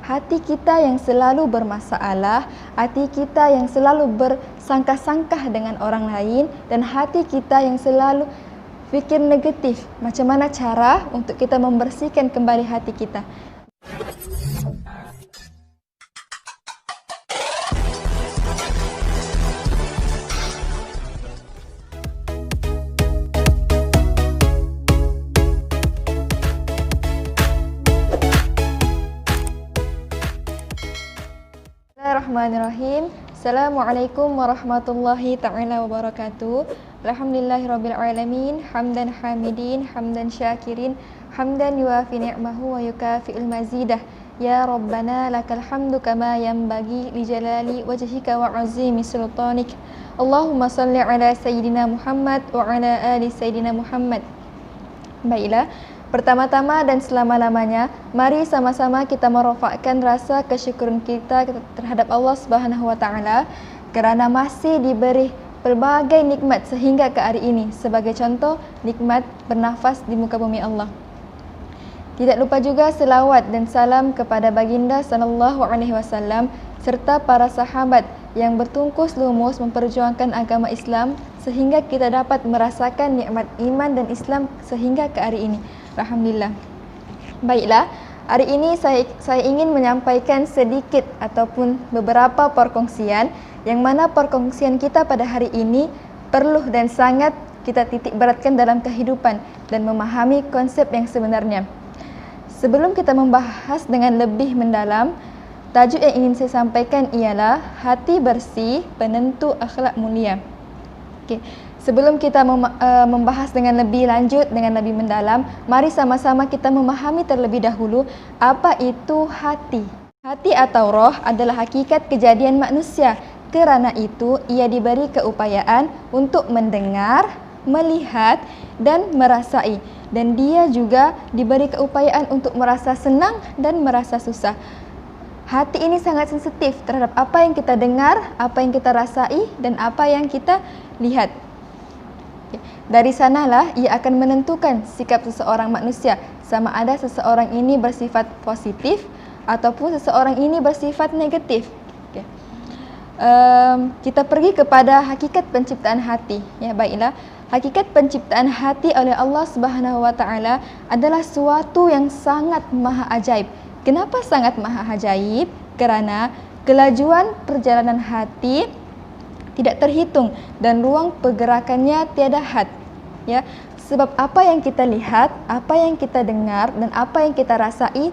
hati kita yang selalu bermasalah, hati kita yang selalu bersangka-sangka dengan orang lain, dan hati kita yang selalu fikir negatif. Macam mana cara untuk kita membersihkan kembali hati kita? Bismillahirrahmanirrahim. Assalamualaikum warahmatullahi ta'ala wabarakatuh. Alhamdulillahirabbil alamin, hamdan hamidin, hamdan syakirin, hamdan yuafi ni'mahu wa yukafi'ul mazidah. Ya Rabbana lakal hamdu kama yanbaghi li jalali wajhika wa 'azimi sultanik. Allahumma salli ala sayyidina Muhammad wa ala ali sayyidina Muhammad. Baiklah, pertama-tama dan selama-lamanya, mari sama-sama kita merofakkan rasa kesyukuran kita terhadap Allah Subhanahu wa taala kerana masih diberi pelbagai nikmat sehingga ke hari ini. Sebagai contoh, nikmat bernafas di muka bumi Allah. Tidak lupa juga selawat dan salam kepada baginda sallallahu alaihi wasallam serta para sahabat yang bertungkus lumus memperjuangkan agama Islam sehingga kita dapat merasakan nikmat iman dan Islam sehingga ke hari ini. Alhamdulillah. Baiklah, hari ini saya ingin menyampaikan sedikit ataupun beberapa perkongsian yang mana perkongsian kita pada hari ini perlu dan sangat kita titik beratkan dalam kehidupan dan memahami konsep yang sebenarnya. Sebelum kita membahas dengan lebih mendalam, tajuk yang ingin saya sampaikan ialah hati bersih penentu akhlak mulia. Okey. Sebelum kita membahas dengan lebih lanjut, dengan lebih mendalam, mari sama-sama kita memahami terlebih dahulu apa itu hati. Hati atau roh adalah hakikat kejadian manusia. Kerana itu, ia diberi keupayaan untuk mendengar, melihat dan merasai. Dan dia juga diberi keupayaan untuk merasa senang dan merasa susah. Hati ini sangat sensitif terhadap apa yang kita dengar, apa yang kita rasai dan apa yang kita lihat. Dari sanalah ia akan menentukan sikap seseorang manusia, sama ada seseorang ini bersifat positif ataupun seseorang ini bersifat negatif. Kita pergi kepada hakikat penciptaan hati. Ya, baiklah. Hakikat penciptaan hati oleh Allah Subhanahu wa taala adalah suatu yang sangat maha ajaib. Kenapa sangat maha ajaib? Kerana kelajuan perjalanan hati tidak terhitung dan ruang pergerakannya tiada had. Ya, sebab apa yang kita lihat, apa yang kita dengar dan apa yang kita rasai,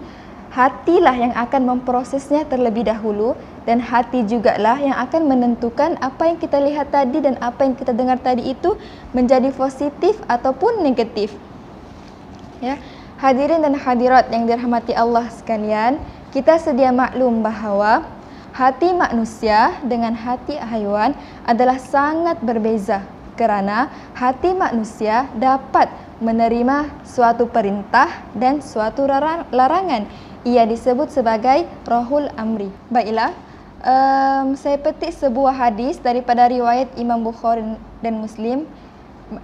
hatilah yang akan memprosesnya terlebih dahulu dan hati jugalah yang akan menentukan apa yang kita lihat tadi dan apa yang kita dengar tadi itu menjadi positif ataupun negatif. Ya, hadirin dan hadirat yang dirahmati Allah sekalian, kita sedia maklum bahawa hati manusia dengan hati haiwan adalah sangat berbeza kerana hati manusia dapat menerima suatu perintah dan suatu larangan. Ia disebut sebagai rohul amri. Baiklah, saya petik sebuah hadis daripada riwayat Imam Bukhari dan Muslim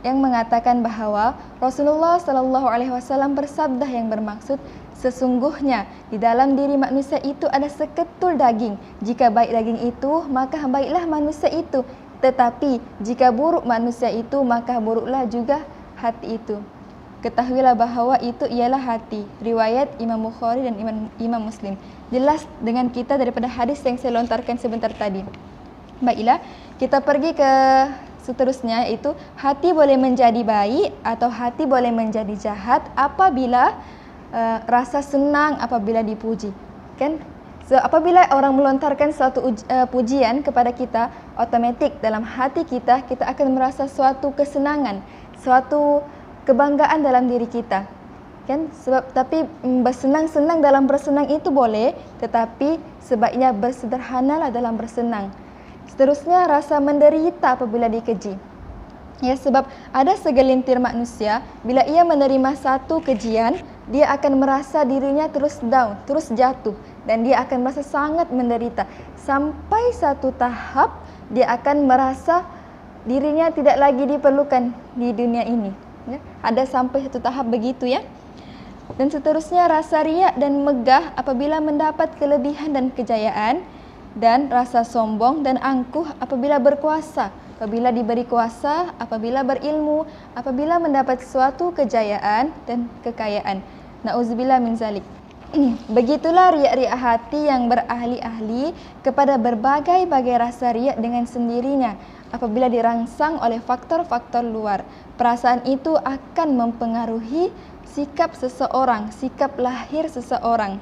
yang mengatakan bahawa Rasulullah sallallahu alaihi wasallam bersabda yang bermaksud, sesungguhnya di dalam diri manusia itu ada seketul daging. Jika baik daging itu, maka baiklah manusia itu. Tetapi jika buruk manusia itu, maka buruklah juga hati itu. Ketahuilah bahawa itu ialah hati. Riwayat Imam Bukhari dan Imam Muslim. Jelas dengan kita daripada hadis yang saya lontarkan sebentar tadi. Baiklah, kita pergi ke seterusnya, iaitu hati boleh menjadi baik atau hati boleh menjadi jahat apabila rasa senang apabila dipuji. Kan? So, apabila orang melontarkan suatu pujian kepada kita, otomatik dalam hati kita, kita akan merasa suatu kesenangan, suatu kebanggaan dalam diri kita. Kan? Sebab tapi bersenang-senang dalam bersenang itu boleh, tetapi sebaiknya bersederhanalah dalam bersenang. Seterusnya, rasa menderita apabila dikeji. Ya, sebab ada segelintir manusia, bila ia menerima satu kejian, dia akan merasa dirinya terus down, terus jatuh. Dan dia akan merasa sangat menderita. Sampai satu tahap, dia akan merasa dirinya tidak lagi diperlukan di dunia ini. Ya, ada sampai satu tahap begitu ya. Dan seterusnya rasa riak dan megah apabila mendapat kelebihan dan kejayaan, dan rasa sombong dan angkuh apabila berkuasa, apabila diberi kuasa, apabila berilmu, apabila mendapat suatu kejayaan dan kekayaan. Na'udzubillah min zalik. Begitulah riak-riak hati yang berahli-ahli kepada berbagai-bagai rasa riak dengan sendirinya. Apabila dirangsang oleh faktor-faktor luar, perasaan itu akan mempengaruhi sikap seseorang, sikap lahir seseorang.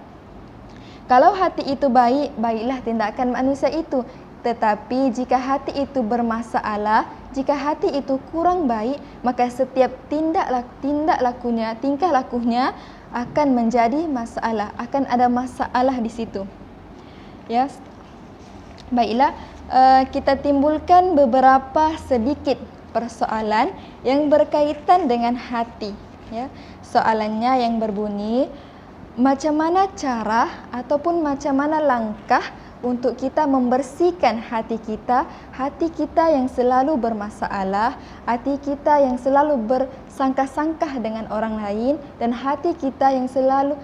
Kalau hati itu baik, baiklah tindakan manusia itu. Tetapi jika hati itu bermasalah, jika hati itu kurang baik, maka setiap tingkah lakunya akan menjadi masalah, akan ada masalah di situ. Ya, baiklah, kita timbulkan beberapa sedikit persoalan yang berkaitan dengan hati. Ya, soalannya yang berbunyi, macam mana cara ataupun macam mana langkah untuk kita membersihkan hati kita yang selalu bermasalah, hati kita yang selalu bersangka-sangka dengan orang lain, dan hati kita yang selalu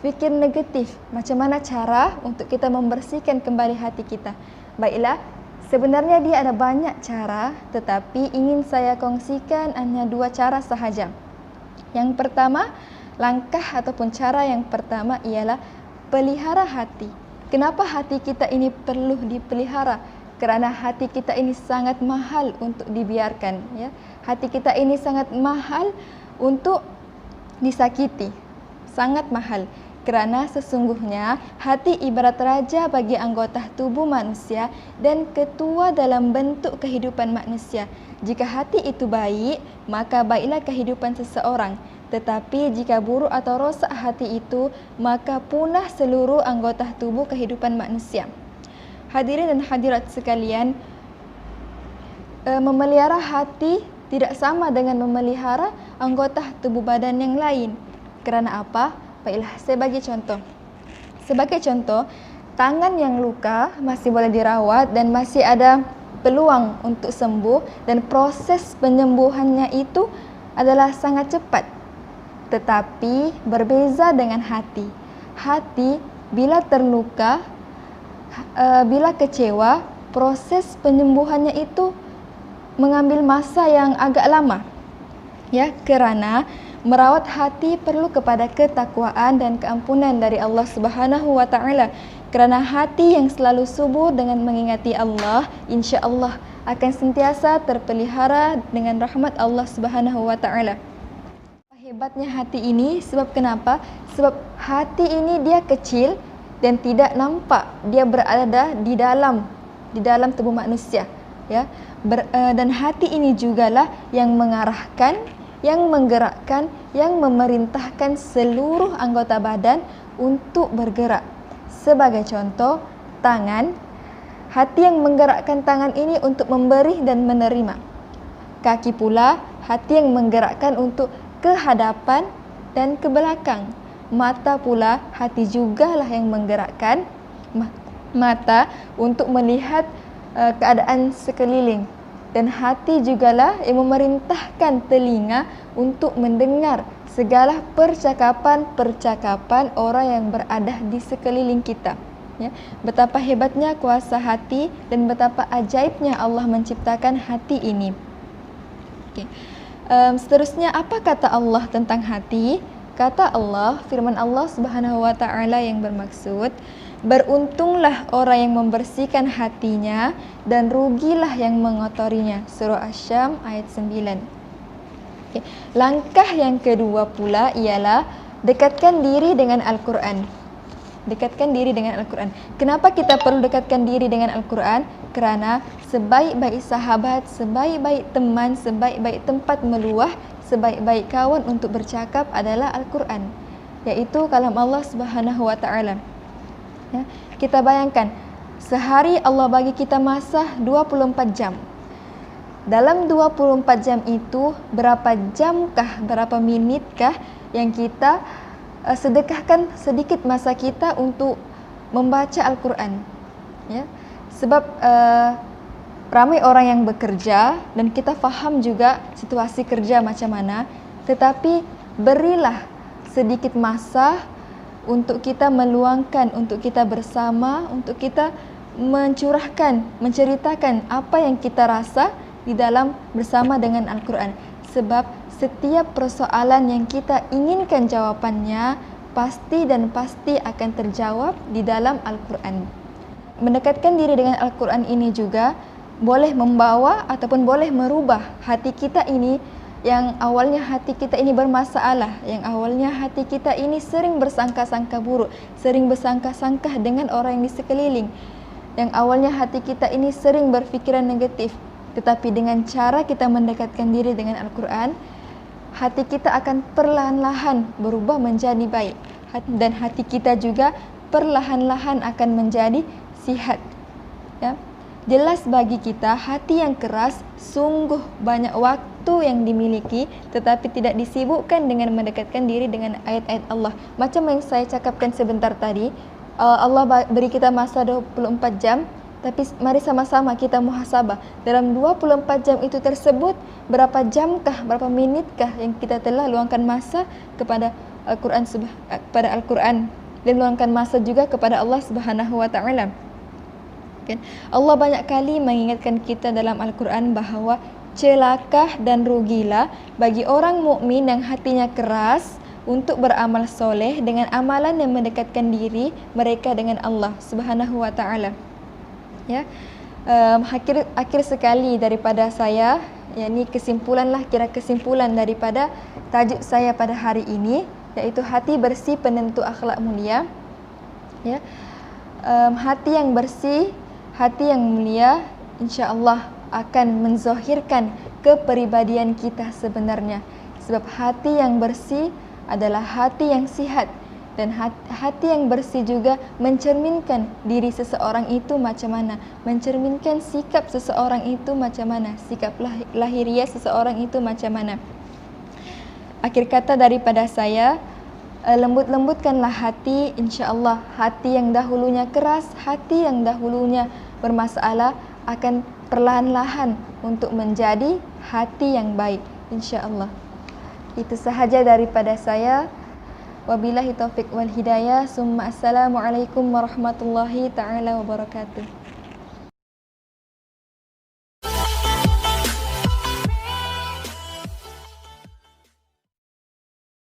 fikir negatif. Macam mana cara untuk kita membersihkan kembali hati kita? Baiklah, sebenarnya dia ada banyak cara, tetapi ingin saya kongsikan hanya 2 cara sahaja. Yang pertama, langkah ataupun cara yang pertama ialah pelihara hati. Kenapa hati kita ini perlu dipelihara? Kerana hati kita ini sangat mahal untuk dibiarkan. Ya. Hati kita ini sangat mahal untuk disakiti. Sangat mahal. Kerana sesungguhnya hati ibarat raja bagi anggota tubuh manusia dan ketua dalam bentuk kehidupan manusia. Jika hati itu baik, maka baiklah kehidupan seseorang. Tetapi jika buruk atau rosak hati itu, maka punah seluruh anggota tubuh kehidupan manusia. Hadirin dan hadirat sekalian, memelihara hati tidak sama dengan memelihara anggota tubuh badan yang lain. Kerana apa? Baiklah, saya bagi contoh. Sebagai contoh, tangan yang luka masih boleh dirawat dan masih ada peluang untuk sembuh, dan proses penyembuhannya itu adalah sangat cepat. Tetapi berbeza dengan hati. Hati bila terluka, bila kecewa, proses penyembuhannya itu mengambil masa yang agak lama. Ya, kerana merawat hati perlu kepada ketakwaan dan keampunan dari Allah Subhanahu wa taala. Kerana hati yang selalu subur dengan mengingati Allah, insya-Allah akan sentiasa terpelihara dengan rahmat Allah Subhanahu wa taala. Hebatnya hati ini, sebab kenapa? Sebab hati ini dia kecil dan tidak nampak. Dia berada di dalam tubuh manusia, ya. Dan hati ini jugalah yang mengarahkan, yang menggerakkan, yang memerintahkan seluruh anggota badan untuk bergerak. Sebagai contoh, tangan, hati yang menggerakkan tangan ini untuk memberi dan menerima. Kaki pula, hati yang menggerakkan untuk ke hadapan dan ke belakang. Mata pula, hati jugalah yang menggerakkan mata untuk melihat keadaan sekeliling. Dan hati jugalah yang memerintahkan telinga untuk mendengar segala percakapan-percakapan orang yang berada di sekeliling kita. Ya, betapa hebatnya kuasa hati dan betapa ajaibnya Allah menciptakan hati ini. Okay. Seterusnya, apa kata Allah tentang hati? Kata Allah, firman Allah Subhanahu wa taala yang bermaksud, beruntunglah orang yang membersihkan hatinya dan rugilah yang mengotorinya. Surah Asy-Syams ayat 9. Okay. Langkah yang kedua pula ialah dekatkan diri dengan Al-Quran. Dekatkan diri dengan Al-Quran. Kenapa kita perlu dekatkan diri dengan Al-Quran? Kerana sebaik-baik sahabat, sebaik-baik teman, sebaik-baik tempat meluah, sebaik-baik kawan untuk bercakap adalah Al-Quran, yaitu kalam Allah Subhanahu wa taala. Ya, kita bayangkan, sehari Allah bagi kita masa 24 jam. Dalam 24 jam itu, berapa jamkah, berapa minitkah yang kita sedekahkan sedikit masa kita untuk membaca Al-Quran? Ya. Sebab ramai orang yang bekerja dan kita faham juga situasi kerja macam mana, tetapi berilah sedikit masa untuk kita meluangkan, untuk kita bersama, untuk kita mencurahkan, menceritakan apa yang kita rasa di dalam bersama dengan Al-Quran. Sebab setiap persoalan yang kita inginkan jawapannya pasti dan pasti akan terjawab di dalam Al-Quran. Mendekatkan diri dengan Al-Quran ini juga boleh membawa ataupun boleh merubah hati kita ini, yang awalnya hati kita ini bermasalah, yang awalnya hati kita ini sering bersangka-sangka buruk, sering bersangka-sangka dengan orang yang di sekeliling, yang awalnya hati kita ini sering berfikiran negatif. Tetapi dengan cara kita mendekatkan diri dengan Al-Quran, hati kita akan perlahan-lahan berubah menjadi baik, dan hati kita juga perlahan-lahan akan menjadi sihat. Ya. Jelas bagi kita, hati yang keras sungguh banyak waktu yang dimiliki, tetapi tidak disibukkan dengan mendekatkan diri dengan ayat-ayat Allah. Macam yang saya cakapkan sebentar tadi, Allah beri kita masa 24 jam, tapi mari sama-sama kita muhasabah. Dalam 24 jam itu tersebut, berapa jamkah, berapa menitkah yang kita telah luangkan masa kepada Al-Quran, dan luangkan masa juga kepada Allah Subhanahu wa Ta'ala. Allah banyak kali mengingatkan kita dalam Al-Quran bahawa celaka dan rugilah bagi orang mukmin yang hatinya keras untuk beramal soleh dengan amalan yang mendekatkan diri mereka dengan Allah Subhanahu wa Ta'ala. Ya, akhir sekali daripada saya, yakni kesimpulanlah, kira kesimpulan daripada tajuk saya pada hari ini, iaitu hati bersih penentu akhlak mulia. Ya, hati yang bersih, hati yang mulia, insya-Allah akan menzahirkan kepribadian kita sebenarnya. Sebab hati yang bersih adalah hati yang sihat, dan hati yang bersih juga mencerminkan diri seseorang itu macam mana, mencerminkan sikap seseorang itu macam mana, sikap lahiriah seseorang itu macam mana. Akhir kata daripada saya, lembut-lembutkanlah hati, insya-Allah. Hati yang dahulunya keras, hati yang dahulunya bermasalah akan perlahan-lahan untuk menjadi hati yang baik, insya-Allah. Itu sahaja daripada saya. Wabillahi taufik wal hidayah. Summa assalamualaikum warahmatullahi taala wabarakatuh.